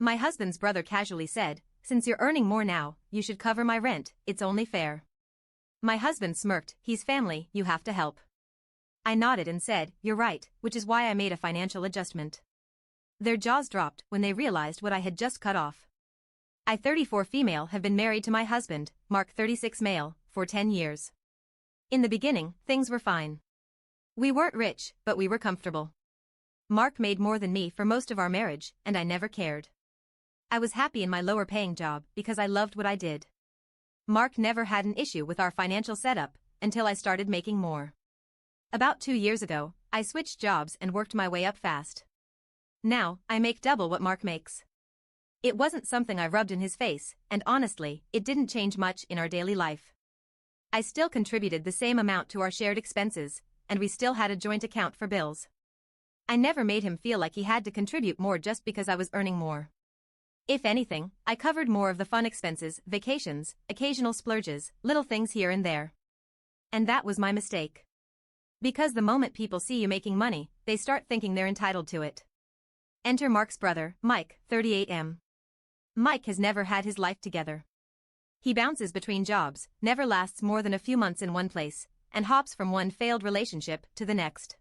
My husband's brother casually said, "Since you're earning more now, you should cover my rent, it's only fair." My husband smirked, "He's family, you have to help." I nodded and said, "You're right," which is why I made a financial adjustment. Their jaws dropped when they realized what I had just cut off. I, 34 female, have been married to my husband, Mark, 36 male, for 10 years. In the beginning, things were fine. We weren't rich, but we were comfortable. Mark made more than me for most of our marriage, and I never cared. I was happy in my lower-paying job because I loved what I did. Mark never had an issue with our financial setup until I started making more. About 2 years ago, I switched jobs and worked my way up fast. Now, I make double what Mark makes. It wasn't something I rubbed in his face, and honestly, it didn't change much in our daily life. I still contributed the same amount to our shared expenses, and we still had a joint account for bills. I never made him feel like he had to contribute more just because I was earning more. If anything, I covered more of the fun expenses, vacations, occasional splurges, little things here and there. And that was my mistake. Because the moment people see you making money, they start thinking they're entitled to it. Enter Mark's brother, Mike, 38M. Mike has never had his life together. He bounces between jobs, never lasts more than a few months in one place, and hops from one failed relationship to the next.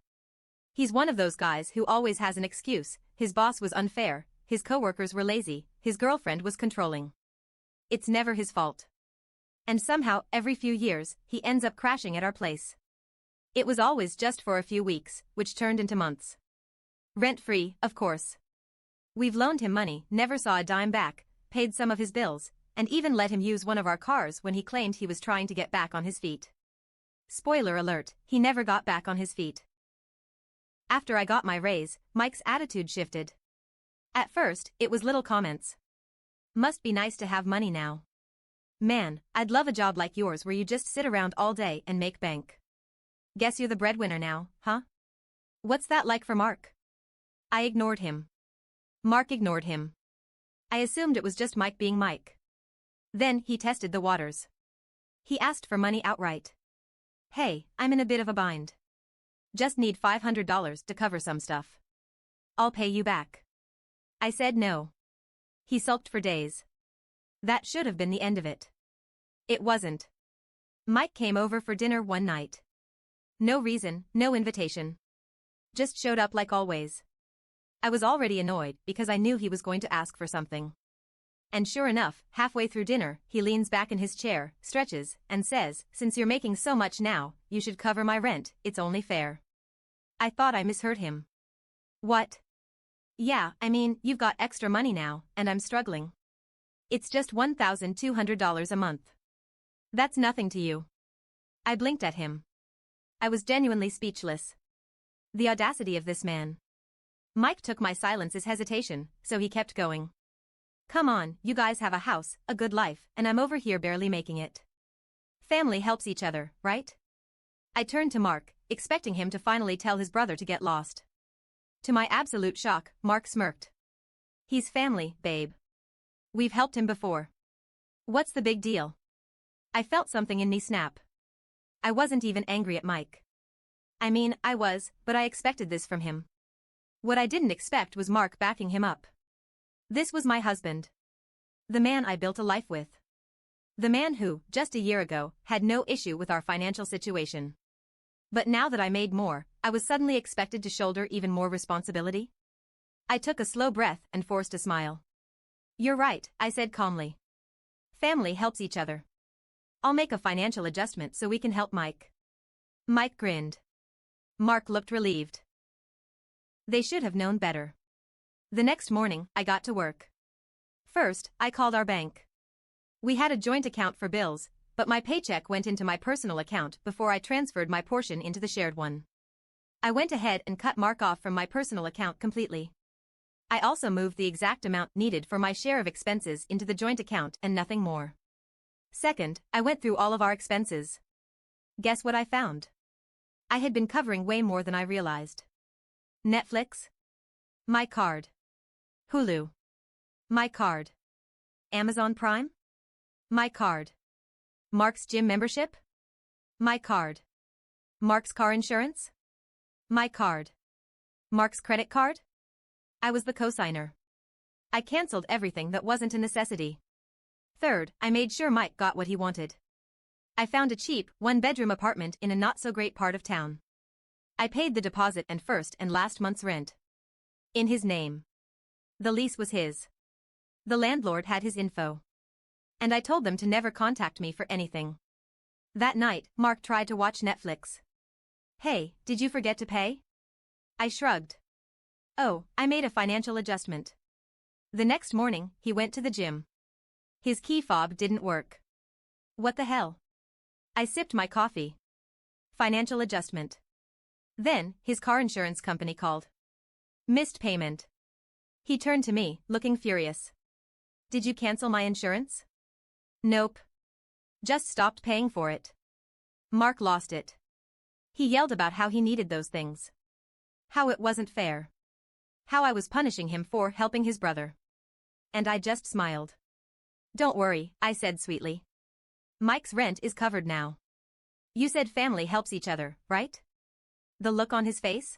He's one of those guys who always has an excuse: his boss was unfair, his coworkers were lazy, his girlfriend was controlling. It's never his fault. And somehow, every few years, he ends up crashing at our place. It was always just for a few weeks, which turned into months. Rent-free, of course. We've loaned him money, never saw a dime back, paid some of his bills, and even let him use one of our cars when he claimed he was trying to get back on his feet. Spoiler alert, he never got back on his feet. After I got my raise, Mike's attitude shifted. At first, it was little comments. "Must be nice to have money now. Man, I'd love a job like yours where you just sit around all day and make bank. Guess you're the breadwinner now, huh?" What's that like for Mark? I ignored him. Mark ignored him. I assumed it was just Mike being Mike. Then he tested the waters. He asked for money outright. "Hey, I'm in a bit of a bind. Just need $500 to cover some stuff. I'll pay you back." I said no. He sulked for days. That should have been the end of it. It wasn't. Mike came over for dinner one night. No reason, no invitation. Just showed up like always. I was already annoyed because I knew he was going to ask for something. And sure enough, halfway through dinner, he leans back in his chair, stretches, and says, "Since you're making so much now, you should cover my rent, it's only fair." I thought I misheard him. What? Yeah, I mean, you've got extra money now, and I'm struggling. It's just $1,200 a month. That's nothing to you. I blinked at him. I was genuinely speechless. The audacity of this man. Mike took my silence as hesitation, so he kept going. "Come on, you guys have a house, a good life, and I'm over here barely making it. Family helps each other, right?" I turned to Mark, expecting him to finally tell his brother to get lost. To my absolute shock, Mark smirked. "He's family, babe. We've helped him before. What's the big deal?" I felt something in me snap. I wasn't even angry at Mike. I mean, I was, but I expected this from him. What I didn't expect was Mark backing him up. This was my husband. The man I built a life with. The man who, just a year ago, had no issue with our financial situation. But now that I made more, I was suddenly expected to shoulder even more responsibility. I took a slow breath and forced a smile. "You're right," I said calmly. "Family helps each other. I'll make a financial adjustment so we can help Mike." Mike grinned. Mark looked relieved. They should have known better. The next morning, I got to work. First, I called our bank. We had a joint account for bills, but my paycheck went into my personal account before I transferred my portion into the shared one. I went ahead and cut Mark off from my personal account completely. I also moved the exact amount needed for my share of expenses into the joint account and nothing more. Second, I went through all of our expenses. Guess what I found? I had been covering way more than I realized. Netflix? My card. Hulu? My card. Amazon Prime? My card. Mark's gym membership? My card. Mark's car insurance? My card. Mark's credit card? I was the cosigner. I cancelled everything that wasn't a necessity. Third, I made sure Mike got what he wanted. I found a cheap, one-bedroom apartment in a not-so-great part of town. I paid the deposit and first and last month's rent. In his name. The lease was his. The landlord had his info. And I told them to never contact me for anything. That night, Mark tried to watch Netflix. Hey, did you forget to pay? I shrugged. Oh, I made a financial adjustment. The next morning, he went to the gym. His key fob didn't work. What the hell? I sipped my coffee. Financial adjustment. Then, his car insurance company called. Missed payment. He turned to me, looking furious. Did you cancel my insurance? Nope. Just stopped paying for it. Mark lost it. He yelled about how he needed those things. How it wasn't fair. How I was punishing him for helping his brother. And I just smiled. Don't worry, I said sweetly. Mike's rent is covered now. You said family helps each other, right? The look on his face?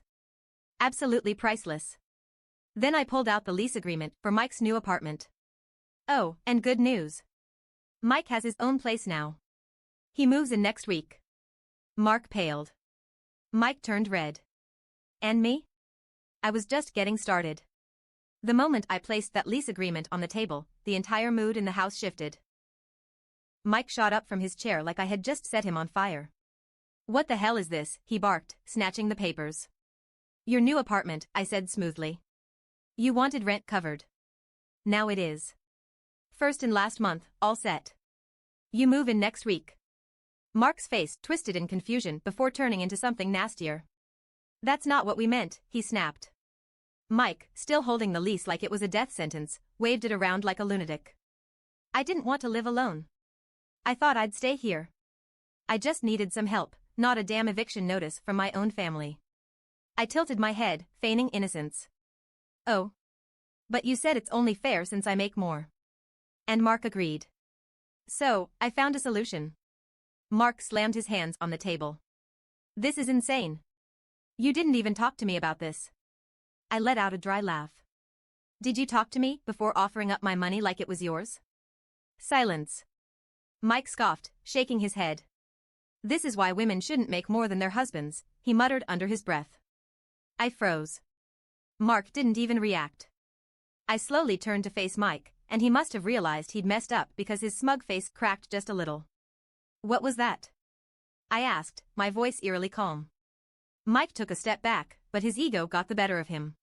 Absolutely priceless. Then I pulled out the lease agreement for Mike's new apartment. Oh, and good news. Mike has his own place now. He moves in next week. Mark paled. Mike turned red. And me? I was just getting started. The moment I placed that lease agreement on the table, the entire mood in the house shifted. Mike shot up from his chair like I had just set him on fire. What the hell is this? He barked, snatching the papers. Your new apartment, I said smoothly. You wanted rent covered. Now it is. First and last month, all set. You move in next week. Mark's face twisted in confusion before turning into something nastier. That's not what we meant, he snapped. Mike, still holding the lease like it was a death sentence, waved it around like a lunatic. I didn't want to live alone. I thought I'd stay here. I just needed some help, not a damn eviction notice from my own family. I tilted my head, feigning innocence. Oh. But you said it's only fair since I make more. And Mark agreed. So, I found a solution. Mark slammed his hands on the table. This is insane. You didn't even talk to me about this. I let out a dry laugh. Did you talk to me before offering up my money like it was yours? Silence. Mike scoffed, shaking his head. This is why women shouldn't make more than their husbands, he muttered under his breath. I froze. Mark didn't even react. I slowly turned to face Mike, and he must have realized he'd messed up because his smug face cracked just a little. What was that? I asked, my voice eerily calm. Mike took a step back, but his ego got the better of him.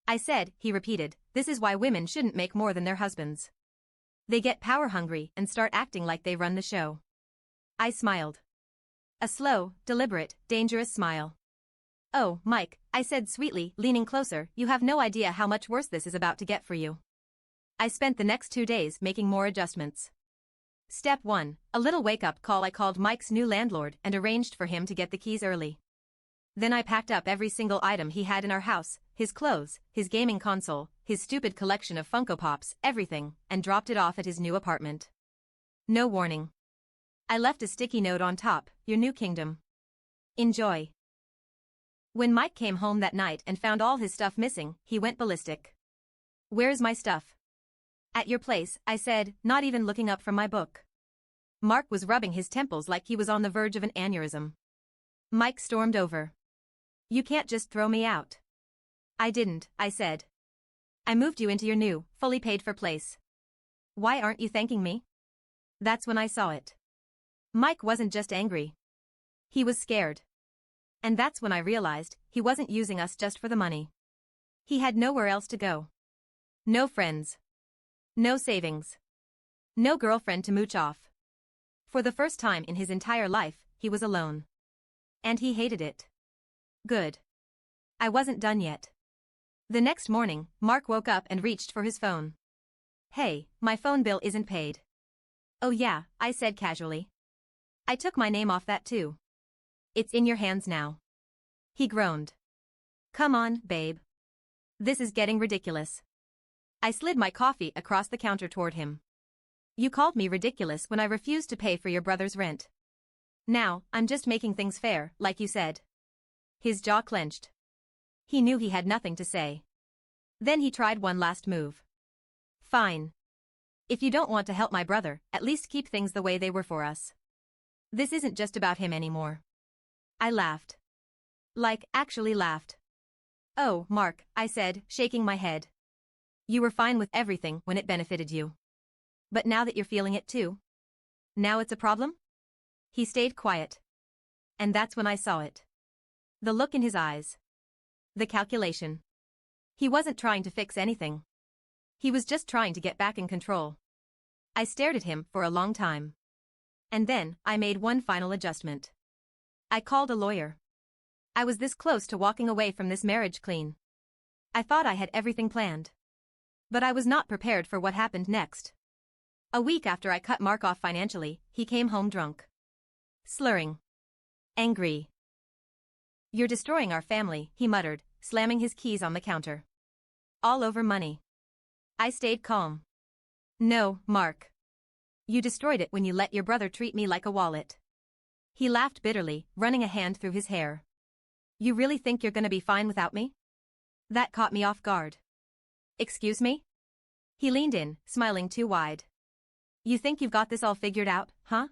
I said, he repeated, this is why women shouldn't make more than their husbands. They get power-hungry and start acting like they run the show. I smiled. A slow, deliberate, dangerous smile. Oh, Mike, I said sweetly, leaning closer, you have no idea how much worse this is about to get for you. I spent the next 2 days making more adjustments. Step 1, a little wake-up call. I called Mike's new landlord and arranged for him to get the keys early. Then I packed up every single item he had in our house, his clothes, his gaming console, his stupid collection of Funko Pops, everything, and dropped it off at his new apartment. No warning. I left a sticky note on top, your new kingdom. Enjoy. When Mike came home that night and found all his stuff missing, he went ballistic. Where's my stuff? At your place, I said, not even looking up from my book. Mark was rubbing his temples like he was on the verge of an aneurysm. Mike stormed over. You can't just throw me out. I didn't, I said. I moved you into your new, fully paid-for place. Why aren't you thanking me? That's when I saw it. Mike wasn't just angry. He was scared. And that's when I realized he wasn't using us just for the money. He had nowhere else to go. No friends. No savings. No girlfriend to mooch off. For the first time in his entire life, he was alone. And he hated it. Good. I wasn't done yet. The next morning, Mark woke up and reached for his phone. Hey, my phone bill isn't paid. Oh yeah, I said casually. I took my name off that too. It's in your hands now. He groaned. Come on, babe. This is getting ridiculous. I slid my coffee across the counter toward him. You called me ridiculous when I refused to pay for your brother's rent. Now, I'm just making things fair, like you said. His jaw clenched. He knew he had nothing to say. Then he tried one last move. Fine. If you don't want to help my brother, at least keep things the way they were for us. This isn't just about him anymore. I laughed. Like, actually laughed. Oh, Mark, I said, shaking my head. You were fine with everything when it benefited you. But now that you're feeling it too? Now it's a problem? He stayed quiet. And that's when I saw it. The look in his eyes. The calculation. He wasn't trying to fix anything. He was just trying to get back in control. I stared at him for a long time. And then, I made one final adjustment. I called a lawyer. I was this close to walking away from this marriage clean. I thought I had everything planned. But I was not prepared for what happened next. A week after I cut Mark off financially, he came home drunk. Slurring. Angry. You're destroying our family, he muttered, slamming his keys on the counter. All over money. I stayed calm. No, Mark. You destroyed it when you let your brother treat me like a wallet. He laughed bitterly, running a hand through his hair. You really think you're gonna be fine without me? That caught me off guard. Excuse me? He leaned in, smiling too wide. You think you've got this all figured out, huh?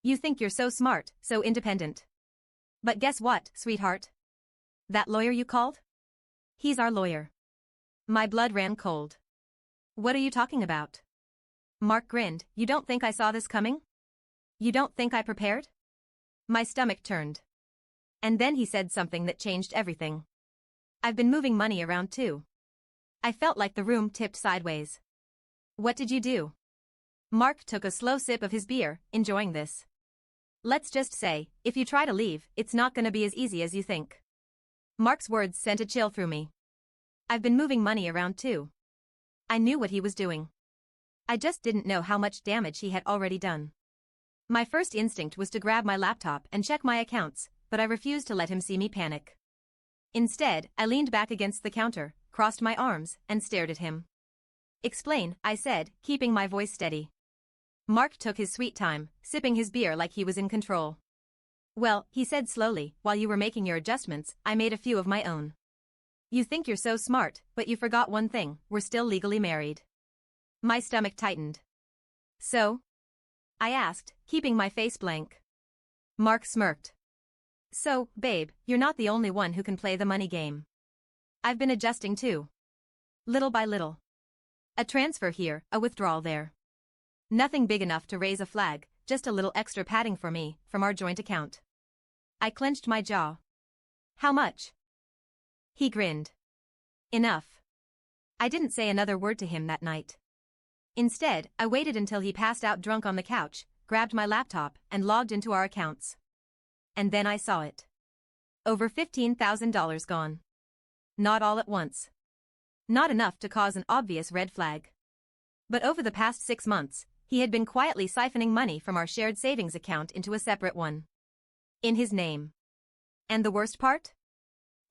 You think you're so smart, so independent. But guess what, sweetheart? That lawyer you called? He's our lawyer. My blood ran cold. What are you talking about? Mark grinned. You don't think I saw this coming? You don't think I prepared? My stomach turned. And then he said something that changed everything. I've been moving money around too. I felt like the room tipped sideways. What did you do? Mark took a slow sip of his beer, enjoying this. Let's just say, if you try to leave, it's not gonna be as easy as you think. Mark's words sent a chill through me. I've been moving money around too. I knew what he was doing. I just didn't know how much damage he had already done. My first instinct was to grab my laptop and check my accounts, but I refused to let him see me panic. Instead, I leaned back against the counter, crossed my arms, and stared at him. Explain, I said, keeping my voice steady. Mark took his sweet time, sipping his beer like he was in control. Well, he said slowly, while you were making your adjustments, I made a few of my own. You think you're so smart, but you forgot one thing, we're still legally married. My stomach tightened. So? I asked, keeping my face blank. Mark smirked. So, babe, you're not the only one who can play the money game. I've been adjusting too. Little by little. A transfer here, a withdrawal there. Nothing big enough to raise a flag, just a little extra padding for me, from our joint account. I clenched my jaw. How much? He grinned. Enough. I didn't say another word to him that night. Instead, I waited until he passed out drunk on the couch, grabbed my laptop, and logged into our accounts. And then I saw it. Over $15,000 gone. Not all at once. Not enough to cause an obvious red flag. But over the past 6 months, he had been quietly siphoning money from our shared savings account into a separate one. In his name. And the worst part?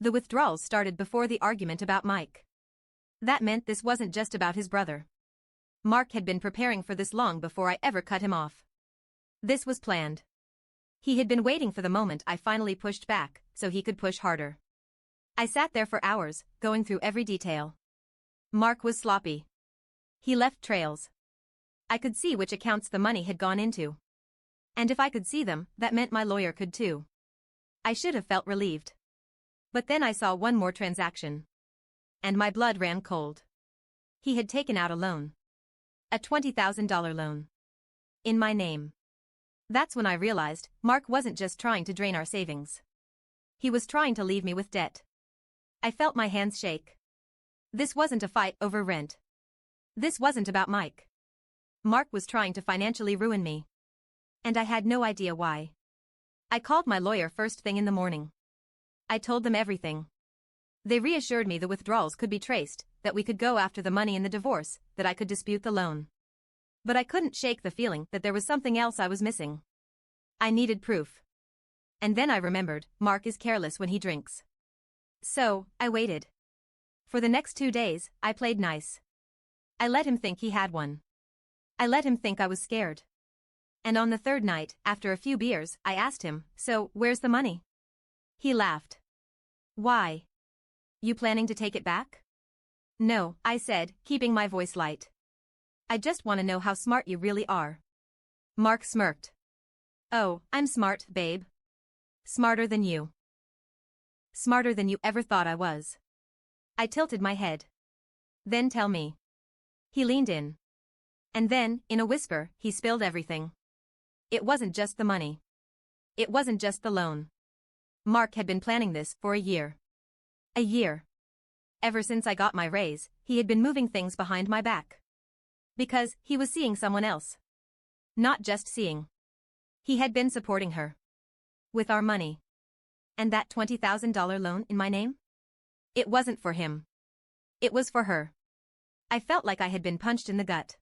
The withdrawals started before the argument about Mike. That meant this wasn't just about his brother. Mark had been preparing for this long before I ever cut him off. This was planned. He had been waiting for the moment I finally pushed back, so he could push harder. I sat there for hours, going through every detail. Mark was sloppy. He left trails. I could see which accounts the money had gone into. And if I could see them, that meant my lawyer could too. I should have felt relieved. But then I saw one more transaction. And my blood ran cold. He had taken out a loan. A $20,000 loan. In my name. That's when I realized Mark wasn't just trying to drain our savings. He was trying to leave me with debt. I felt my hands shake. This wasn't a fight over rent. This wasn't about Mike. Mark was trying to financially ruin me. And I had no idea why. I called my lawyer first thing in the morning. I told them everything. They reassured me the withdrawals could be traced, that we could go after the money in the divorce, that I could dispute the loan. But I couldn't shake the feeling that there was something else I was missing. I needed proof. And then I remembered, Mark is careless when he drinks. So, I waited. For the next 2 days, I played nice. I let him think he had one. I let him think I was scared. And on the third night, after a few beers, I asked him, so, where's the money? He laughed. Why? You planning to take it back? No, I said, keeping my voice light. I just want to know how smart you really are. Mark smirked. Oh, I'm smart, babe. Smarter than you. Smarter than you ever thought I was. I tilted my head. Then tell me. He leaned in. And then, in a whisper, he spilled everything. It wasn't just the money. It wasn't just the loan. Mark had been planning this for a year. A year. Ever since I got my raise, he had been moving things behind my back. Because he was seeing someone else. Not just seeing. He had been supporting her. With our money. And that $20,000 loan in my name? It wasn't for him. It was for her. I felt like I had been punched in the gut.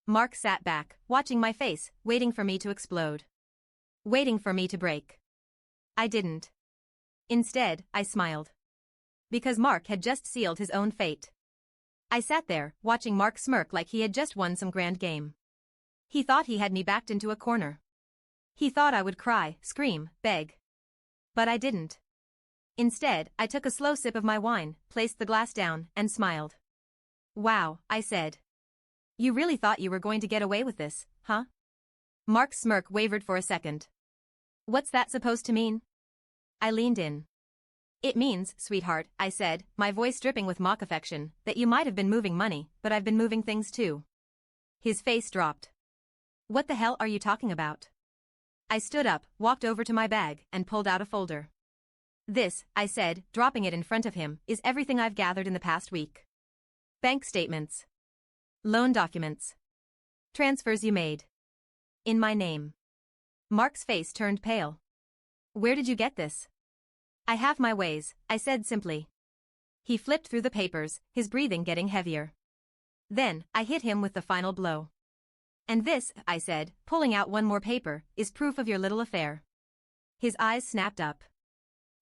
Mark sat back, watching my face, waiting for me to explode. Waiting for me to break. I didn't. Instead, I smiled. Because Mark had just sealed his own fate. I sat there, watching Mark smirk like he had just won some grand game. He thought he had me backed into a corner. He thought I would cry, scream, beg. But I didn't. Instead, I took a slow sip of my wine, placed the glass down, and smiled. Wow, I said. You really thought you were going to get away with this, huh? Mark's smirk wavered for a second. What's that supposed to mean? I leaned in. It means, sweetheart, I said, my voice dripping with mock affection, that you might have been moving money, but I've been moving things too. His face dropped. What the hell are you talking about? I stood up, walked over to my bag, and pulled out a folder. This, I said, dropping it in front of him, is everything I've gathered in the past week. Bank statements. Loan documents. Transfers you made. In my name. Mark's face turned pale. Where did you get this? I have my ways, I said simply. He flipped through the papers, his breathing getting heavier. Then, I hit him with the final blow. And this, I said, pulling out one more paper, is proof of your little affair. His eyes snapped up.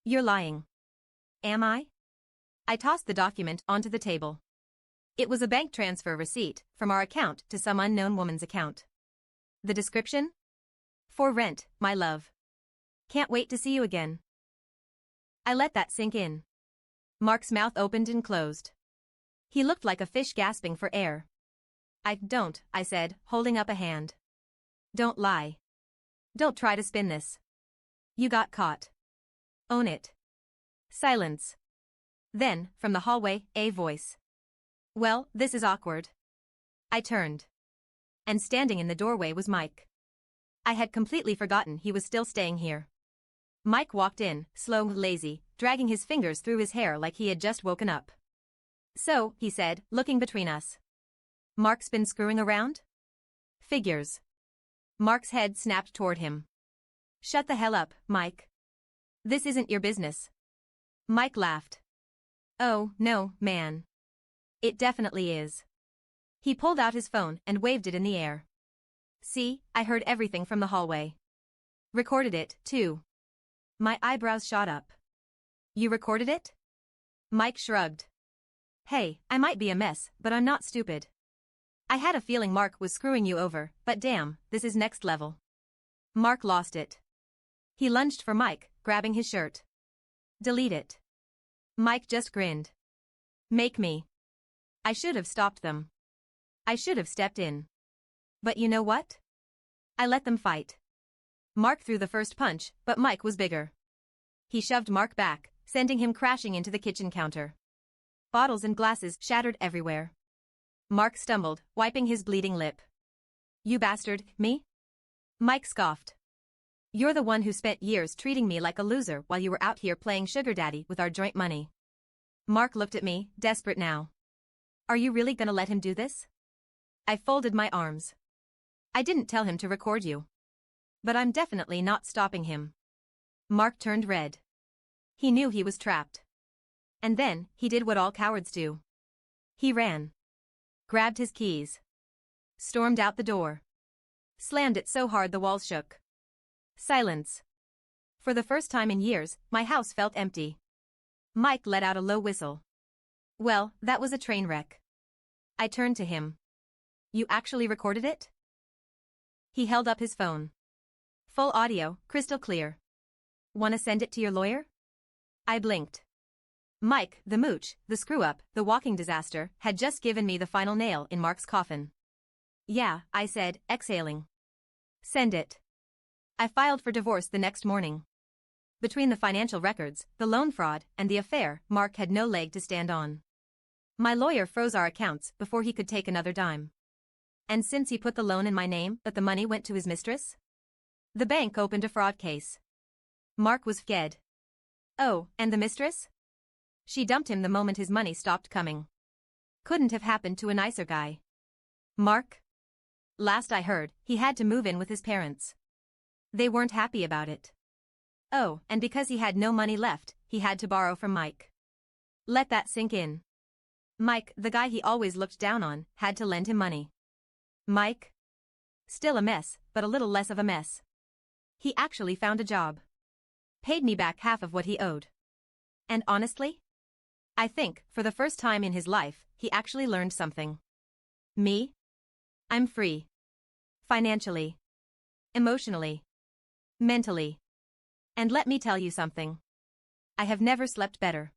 You're lying. Am I? I tossed the document onto the table. It was a bank transfer receipt, from our account to some unknown woman's account. The description? For rent, my love. Can't wait to see you again. I let that sink in. Mark's mouth opened and closed. He looked like a fish gasping for air. Don't, I said, holding up a hand. Don't lie. Don't try to spin this. You got caught. Own it. Silence. Then, from the hallway, a voice. Well, this is awkward. I turned. And standing in the doorway was Mike. I had completely forgotten he was still staying here. Mike walked in, slow, lazy, dragging his fingers through his hair like he had just woken up. So, he said, looking between us. Mark's been screwing around? Figures. Mark's head snapped toward him. Shut the hell up, Mike. This isn't your business. Mike laughed. Oh, no, man. It definitely is. He pulled out his phone and waved it in the air. See, I heard everything from the hallway. Recorded it, too. My eyebrows shot up. You recorded it? Mike shrugged. Hey, I might be a mess, but I'm not stupid. I had a feeling Mark was screwing you over, but damn, this is next level. Mark lost it. He lunged for Mike, grabbing his shirt. Delete it. Mike just grinned. Make me. I should have stopped them. I should have stepped in. But you know what? I let them fight. Mark threw the first punch, but Mike was bigger. He shoved Mark back, sending him crashing into the kitchen counter. Bottles and glasses shattered everywhere. Mark stumbled, wiping his bleeding lip. You bastard, me? Mike scoffed. You're the one who spent years treating me like a loser while you were out here playing sugar daddy with our joint money. Mark looked at me, desperate now. Are you really gonna let him do this? I folded my arms. I didn't tell him to record you. But I'm definitely not stopping him. Mark turned red. He knew he was trapped. And then, he did what all cowards do. He ran. Grabbed his keys. Stormed out the door. Slammed it so hard the walls shook. Silence. For the first time in years, my house felt empty. Mike let out a low whistle. Well, that was a train wreck. I turned to him. You actually recorded it? He held up his phone. Full audio, crystal clear. Wanna send it to your lawyer? I blinked. Mike, the mooch, the screw-up, the walking disaster, had just given me the final nail in Mark's coffin. Yeah, I said, exhaling. Send it. I filed for divorce the next morning. Between the financial records, the loan fraud, and the affair, Mark had no leg to stand on. My lawyer froze our accounts before he could take another dime. And since he put the loan in my name, but the money went to his mistress? The bank opened a fraud case. Mark was fed. Oh, and the mistress? She dumped him the moment his money stopped coming. Couldn't have happened to a nicer guy. Mark? Last I heard, he had to move in with his parents. They weren't happy about it. Oh, and because he had no money left, he had to borrow from Mike. Let that sink in. Mike, the guy he always looked down on, had to lend him money. Mike? Still a mess, but a little less of a mess. He actually found a job. Paid me back half of what he owed. And honestly? I think, for the first time in his life, he actually learned something. Me? I'm free. Financially. Emotionally. Mentally. And let me tell you something. I have never slept better.